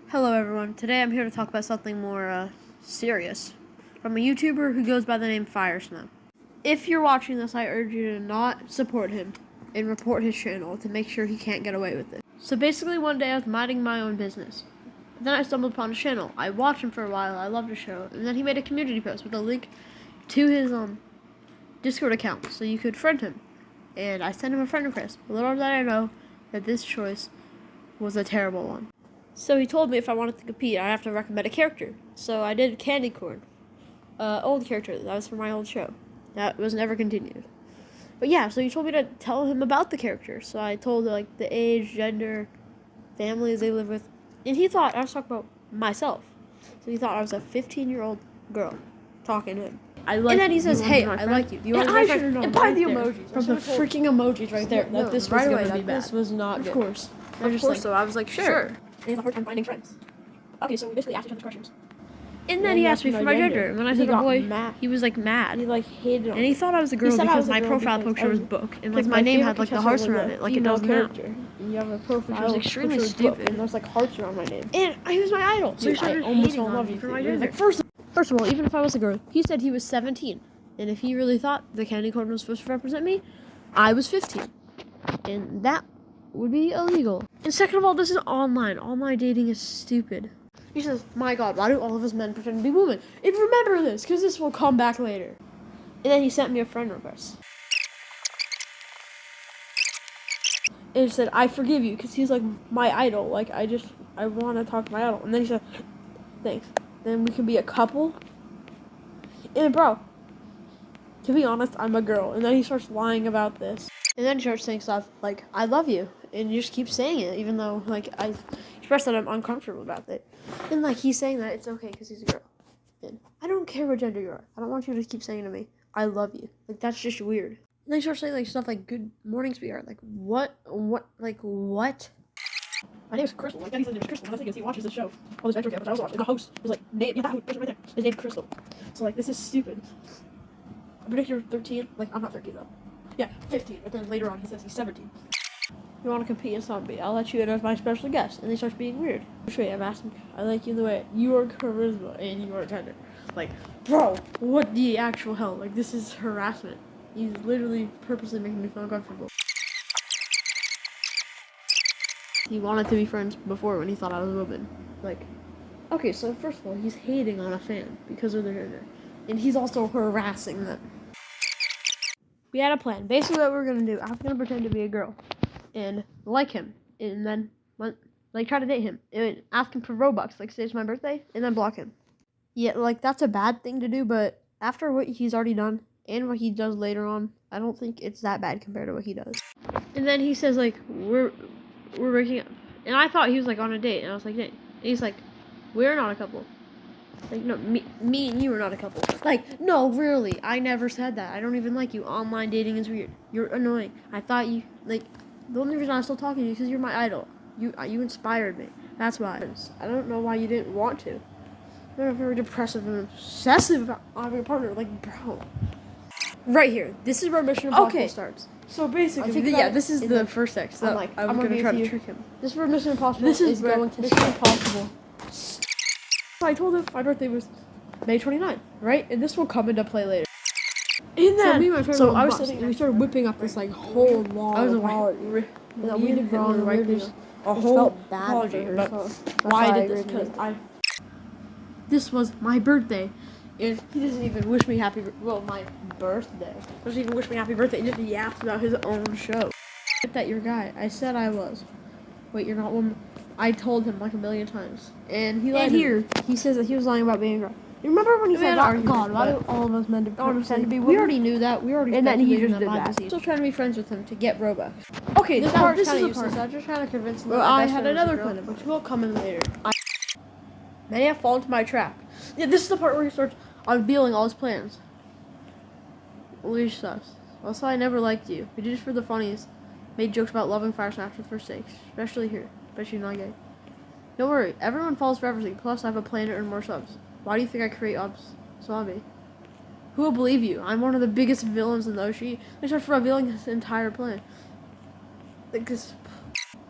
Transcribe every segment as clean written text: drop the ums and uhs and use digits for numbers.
Hello everyone, today I'm here to talk about something more serious from a YouTuber who goes by the name Firesnow. If you're watching this, I urge you to not support him and report his channel to make sure he can't get away with it. So basically one day I was minding my own business. Then I stumbled upon his channel. I watched him for a while, I loved his show, and then he made a community post with a link to his Discord account so you could friend him. And I sent him a friend request. Little did I know that this choice was a terrible one. So he told me if I wanted to compete, I have to recommend a character. So I did Candy Corn, old character. That was from my old show. That was never continued. But yeah, so he told me to tell him about the character. So I told like the age, gender, families they live with, and he thought I was talking about myself. So he thought I was a 15-year-old girl talking to him. And then he says, "Hey, I like you. Do you want to be my friend?" And by the emojis, from the freaking emojis right there. That this was going to be bad. This was not good. Of course. Of course. So I was like, sure. And it's a hard time finding friends. Okay, so we basically asked each other questions. And then he asked me for my gender. And when I said a boy, he was like mad. He like hated on And he thought I was a girl because my profile picture was book. And like my name had like the hearts around it, like it does now. And you have a profile which was extremely stupid. And there's like hearts around my name. And he was my idol. So he started hating on me for my gender. Like, first of all, even if I was a girl, he said he was 17. And if he really thought the candy corn was supposed to represent me, I was 15. And that would be illegal. And second of all, this is online. Online dating is stupid. He says, "My God, why do all of us men pretend to be women? And remember this, because this will come back later." And then he sent me a friend request. And he said, "I forgive you," because he's like my idol. Like, I want to talk to my idol. And then he said, "Thanks. Then we can be a couple." And bro, to be honest, I'm a girl. And then he starts lying about this. And then he starts saying stuff like, "I love you." And you just keep saying it, even though, like, I expressed that I'm uncomfortable about it. And, like, he's saying that it's okay because he's a girl. And I don't care what gender you are. I don't want you to keep saying to me, "I love you." Like, that's just weird. And they start saying, like, stuff like, "Good morning, sweetheart." Like, what? Like, what? My name is Crystal. Like, Daddy said his name is Crystal. And the thing is, he watches the show, all these Metro campers I was watching. And the host was like, "Name, yeah, that person right there. His name's Crystal." So, like, this is stupid. I predict you're 13. Like, I'm not 13, though. Yeah, 15. But then later on, he says he's 17. "You want to compete in something? I'll let you in as my special guest." And they start being weird. Wait, I've asked him, "I like you the way you are charisma and you are tender." Like, bro, what the actual hell? Like, this is harassment. He's literally purposely making me feel uncomfortable. He wanted to be friends before when he thought I was a woman. Like, okay, so first of all, he's hating on a fan because of their gender. And he's also harassing them. We had a plan. Basically what we were going to do, I was going to pretend to be a girl and like him, and then like try to date him, and ask him for Robux, like say it's my birthday, and then block him. Yeah, like that's a bad thing to do, but after what he's already done and what he does later on, I don't think it's that bad compared to what he does. And then he says like we're breaking up, and I thought he was like on a date, and I was like, "Date." And he's like, "We're not a couple." Like, no, me and you are not a couple. Like, no, really, I never said that. I don't even like you. Online dating is weird. You're annoying. I thought you, like, the only reason I'm still talking to you is because you're my idol. You inspired me. That's why. I don't know why you didn't want to. You're very depressive and obsessive about having a partner. Like, bro. Right here. This is where Mission Impossible starts. So basically, This is the first text. So I'm gonna try to trick him. This is where Mission Impossible is going to Mission Impossible. I told him my birthday was May 29th, right? And this will come into play later. And then, I was sitting, and we started whipping up this like whole long apology that we did wrong. A whole apology about why I did this because this was my birthday, and he doesn't even wish me happy. Well, my birthday. Doesn't even wish me happy birthday. And just yaps about his own show. That your guy. I said I was. Wait, you're not one. I told him like a million times, and he lied. Here, he says that he was lying about being a girl. You remember when he said, "God, why do all of us men pretend to be women?" We already knew that. And then he just did that. Still trying to be friends with him to get Robux. Okay, this is the part. I'm just trying to convince him. Well, I had another plan, which will come in later. Many have fallen to my trap. Yeah, this is the part where he starts unveiling all his plans. Leash sus. Also, I never liked you. We did it for the funnies. Made jokes about loving Firesnow for first sakes, especially here. But she's not gay. Don't worry, everyone falls for everything. Plus, I have a plan to earn more subs. Why do you think I create Zombie? Who will believe you? I'm one of the biggest villains in the OC. They start revealing his entire plan. Like this.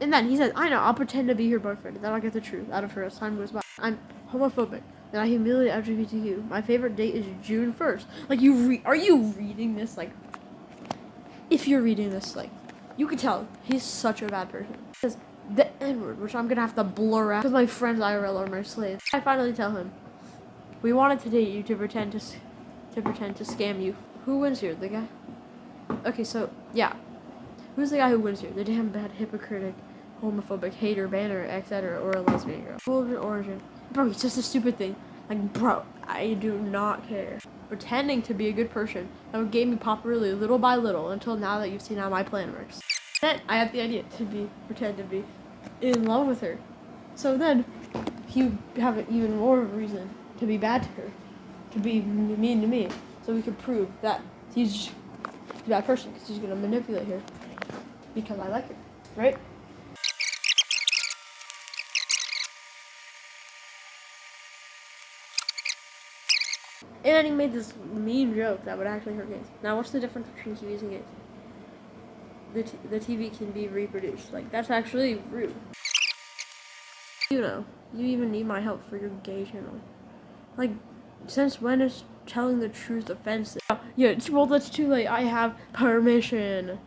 And then he said, I know, I'll pretend to be your boyfriend, and then I'll get the truth out of her as time goes by. I'm homophobic, and I humiliate LGBTQ. My favorite date is June 1st. Like, are you reading this? Like, if you're reading this, like, you can tell he's such a bad person. Because the N-word, which I'm gonna have to blur out, because my friends IRL are my slaves. I finally tell him, we wanted to date you to pretend to scam you. Who wins here? The guy? Okay, so, yeah. Who's the guy who wins here? The damn bad, hypocritic, homophobic, hater, banner, etc., or a lesbian girl? Origin. Bro, it's just a stupid thing. Like, bro, I do not care. Pretending to be a good person that would gain me popularity little by little until now that you've seen how my plan works. Then I had the idea to pretend to be in love with her. So then, you have even more reason to be bad to her, to be mean to me, so we could prove that he's a bad person because he's gonna manipulate her because I like her, right? And then he made this mean joke that would actually hurt gays. Now, what's the difference between TVs and gays? The TV can be reproduced. Like, that's actually rude. You know, you even need my help for your gay channel. Like, since when is telling the truth offensive? Yeah, well, that's too late. I have permission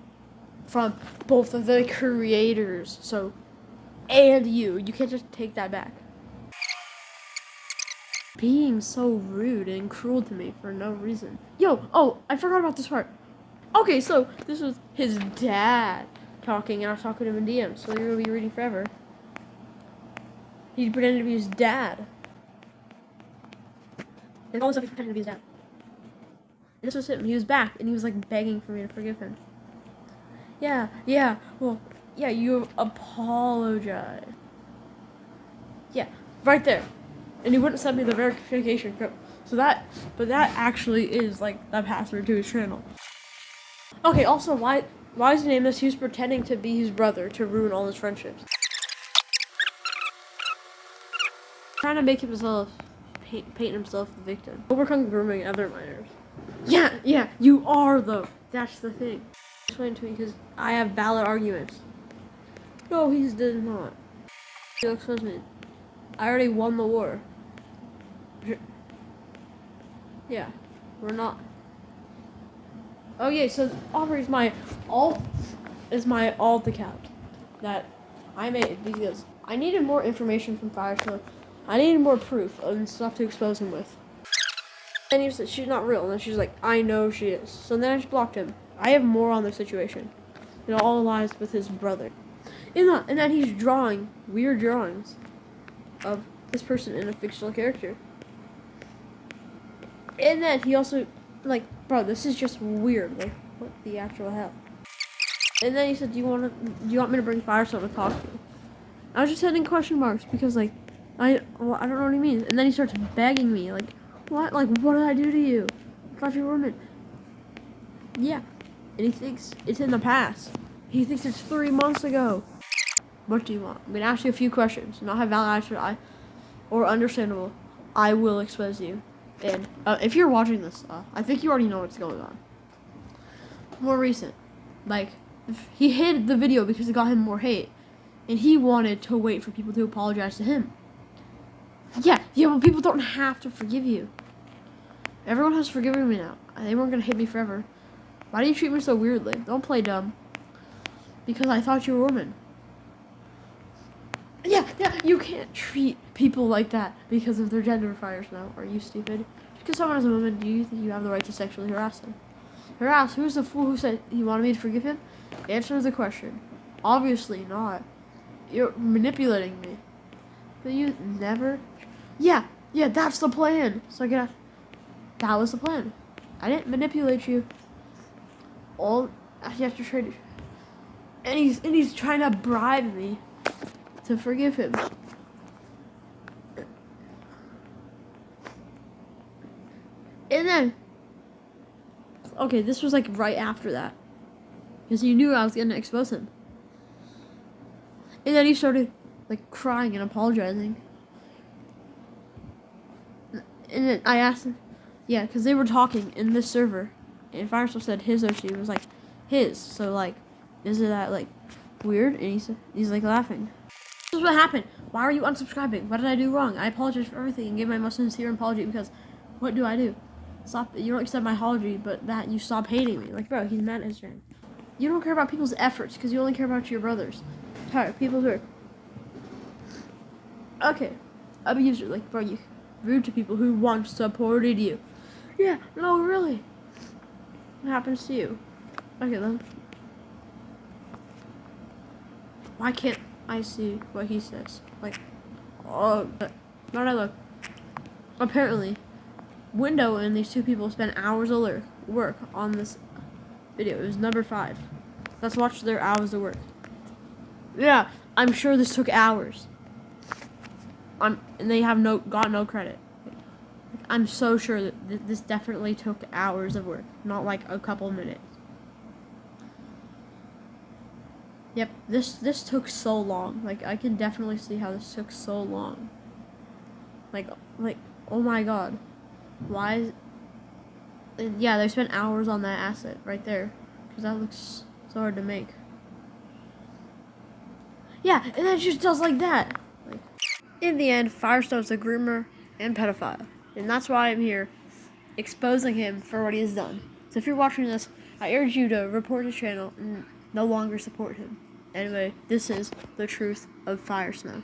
from both of the creators, so, and you can't just take that back. Being so rude and cruel to me for no reason. Oh, I forgot about this part. Okay, so this was his dad talking, and I was talking to him in DMs, so you're gonna be reading forever. He pretended to be his dad. And all the stuff he pretended to be his dad. And this was him. He was back, and he was like begging for me to forgive him. Yeah, well, yeah, you apologize. Yeah, right there. And he wouldn't send me the verification code. But that actually is like the password to his channel. Okay, also, why is he named this? He was pretending to be his brother to ruin all his friendships. Trying to make himself, paint himself the victim. Overcome grooming other minors. Yeah, you are though. That's the thing. Explain to me because I have valid arguments. No, he did not. He'll expose me. I already won the war. Yeah, we're not. Okay, so Aubrey is my alt account that I made because I needed more information from Firestone. I needed more proof and stuff to expose him with. And he said she's not real, and then she's like, I know she is. So then I just blocked him. I have more on the situation. It all lies with his brother. And then he's drawing weird drawings of this person in a fictional character. And then he also, like, bro, this is just weird. Like, what the actual hell? And then he said, do you want me to bring Firestone to talk to you? I was just sending question marks because, like, I don't know what he means. And then he starts begging me, like, what? Like, what did I do to you? I thought you were a woman. Yeah. And he thinks it's in the past. He thinks it's 3 months ago. What do you want? I'm going to ask you a few questions. Not have valid answer or understandable. I will expose you. And if you're watching this, I think you already know what's going on. More recent. Like, he hid the video because it got him more hate. And he wanted to wait for people to apologize to him. Yeah, well, people don't have to forgive you. Everyone has forgiven me now. They weren't going to hate me forever. Why do you treat me so weirdly? Don't play dumb. Because I thought you were a woman. Yeah, you can't treat people like that because of their gender fires now. Are you stupid? Because someone is a woman, do you think you have the right to sexually harass them? Harass? Who's the fool who said he wanted me to forgive him? Answer the question. Obviously not. You're manipulating me. But you never... Yeah, that's the plan. So that was the plan. I didn't manipulate you. All you have to try to... And he's trying to bribe me to forgive him. And then, okay, this was like right after that, because he knew I was gonna expose him. And then he started like crying and apologizing. And then I asked him, yeah, because they were talking in this server, and Firestone said his OC was like his. So like, is it that like weird, and he's like laughing. This is what happened. Why are you unsubscribing? What did I do wrong? I apologize for everything and give my most sincere apology because what do I do? Stop. You don't accept my apology, but that you stop hating me. Like, bro, he's mad at his friend. You don't care about people's efforts because you only care about your brothers. Tired. People who are okay. Abuser. Like, bro, you rude to people who once supported you. Yeah. No, really. What happens to you? Okay, then. Why can't I see what he says? Like, oh, where did I look? Apparently, Window and these two people spent hours of work on this video. It was number 5. Let's watch their hours of work. Yeah, I'm sure this took hours. And they have got no credit. I'm so sure that this definitely took hours of work, not like a couple minutes. Yep, this took so long. Like, I can definitely see how this took so long. Like, oh my god. Why is... Yeah, they spent hours on that asset right there. Because that looks so hard to make. Yeah, and then it just does like that. Like, in the end, Firestone's a groomer and pedophile. And that's why I'm here, exposing him for what he has done. So if you're watching this, I urge you to report his channel and no longer support him. Anyway, this is the truth of Firesnow.